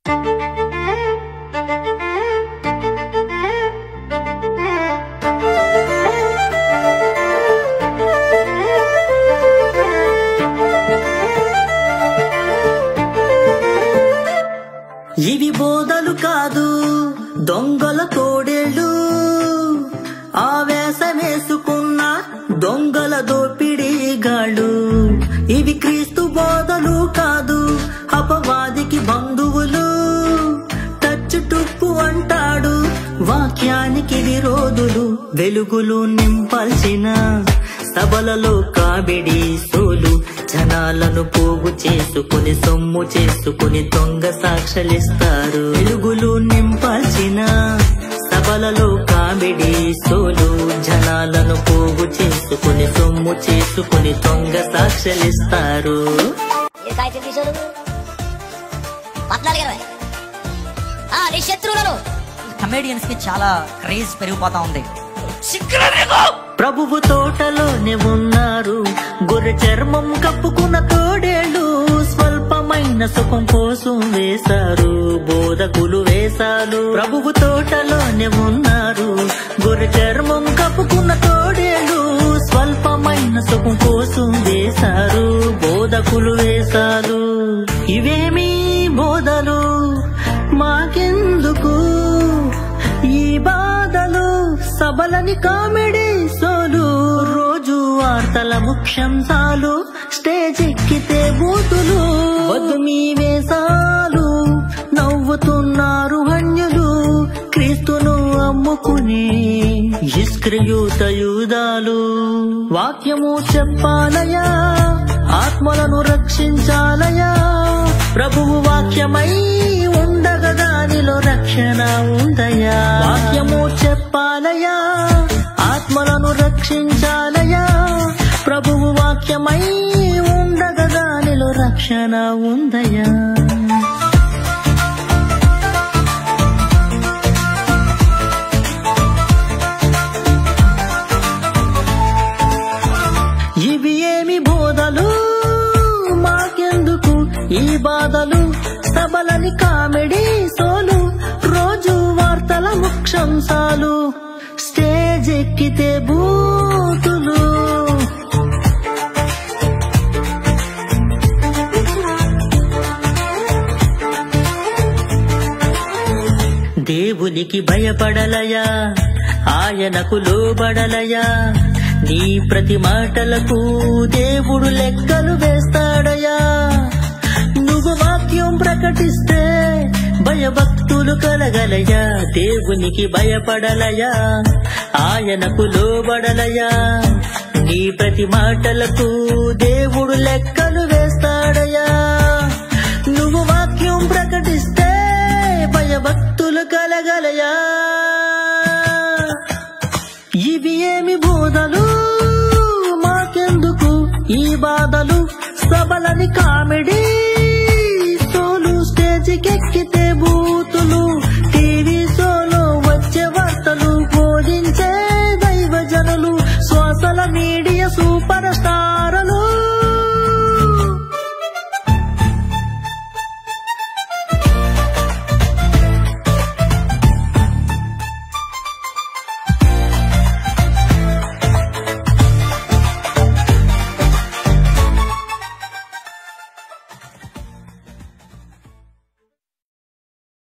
ఇవి బోధలు కాదు దొంగల తోడేళ్ళు, ఆవేశమేసుకున్న దొంగల దోపిడీగాళ్ళు. ఇవి క్రీస్తు బోధలు కాదు అపవాదికి బంధువులు. టచ్చు టుప్పు అంటాడు వాక్యానికి విరోధులు. వెలుగులు నింపాల్సిన సభలలో కాబిడి సోలు, జనాలను పోగు చేసుకుని సొమ్ము చేసుకుని దొంగ సాక్షలిస్తారు. వెలుగులు నింపాల్సిన సభలలో కాబిడి సోలు, జనాలను పోగు చేసుకుని సొమ్ము చేసుకుని దొంగ సాక్షలిస్తారు. కమేడియన్స్ కి చాలా క్రేజ్ పెరిగిపోతా ఉంది. ప్రభువు తోటలోనే ఉన్నారు గొర్రె చర్మం కప్పుకున్న తోడేళ్ళు. స్వల్పమైన సుఖం కోసం వేశారు బోధకులు వేశాలు. ప్రభువు తోటలోనే ఉన్నారు గొర్రె చర్మం కప్పుకున్న తోడేళ్ళు. స్వల్పమైన సుఖం కోసం వేశారు బోధకులు వేశాలు. ఇవేమీ బోధలు మాకెందుకు, ఈ బాధలు సభలని కామెడీ సోలు. రోజు వార్తల ముఖ్యాంశాలు, స్టేజ్ ఎక్కితే బూతులు. వద్దు మీ వేసాలు, నవ్వుతున్నారు హన్యులు. క్రీస్తును అమ్ముకుని ఇస్కరియోత యూదాలు. వాక్యము చెప్పాలయా, ఆత్మలను రక్షించాలయా. ప్రభువు వాక్యమై ఉండగా దానిలో రక్షణ ఉందయా. వాక్యము చెప్పాలయా, ఆత్మలను రక్షించాలయా. ప్రభువు వాక్యమై ఉండగా దానిలో రక్షణ ఉందయా. ఇవి ఏమి బోధలు మాకెందుకు, ఈ బాధలు సభలని కామెడీ సోలు. రోజు వార్తల ముఖ్యాంశాలు, స్టేజ్ ఎక్కితే బూతులు. దేవునికి భయపడలయా, ఆయనకు లోబడలయా. నీ ప్రతి మాటలకు దేవుడు లెక్కలు వేస్తాడయా. నువ్వు వాక్యం ప్రకటిస్తే భయభక్తులు కలగలయా. దేవునికి భయపడలయా, ఆయనకు లోబడలయా. నీ ప్రతి మాటలకు దేవుడు లెక్కలు వేస్తాడయా. నువ్వు వాక్యం ప్రకటిస్తే భయభక్తులు కలగలయా. ఇవి ఏమి బోధలు మాకెందుకు, ఈ బాధలు సభలని కామెడీ సోలు. స్టేజికెక్కితే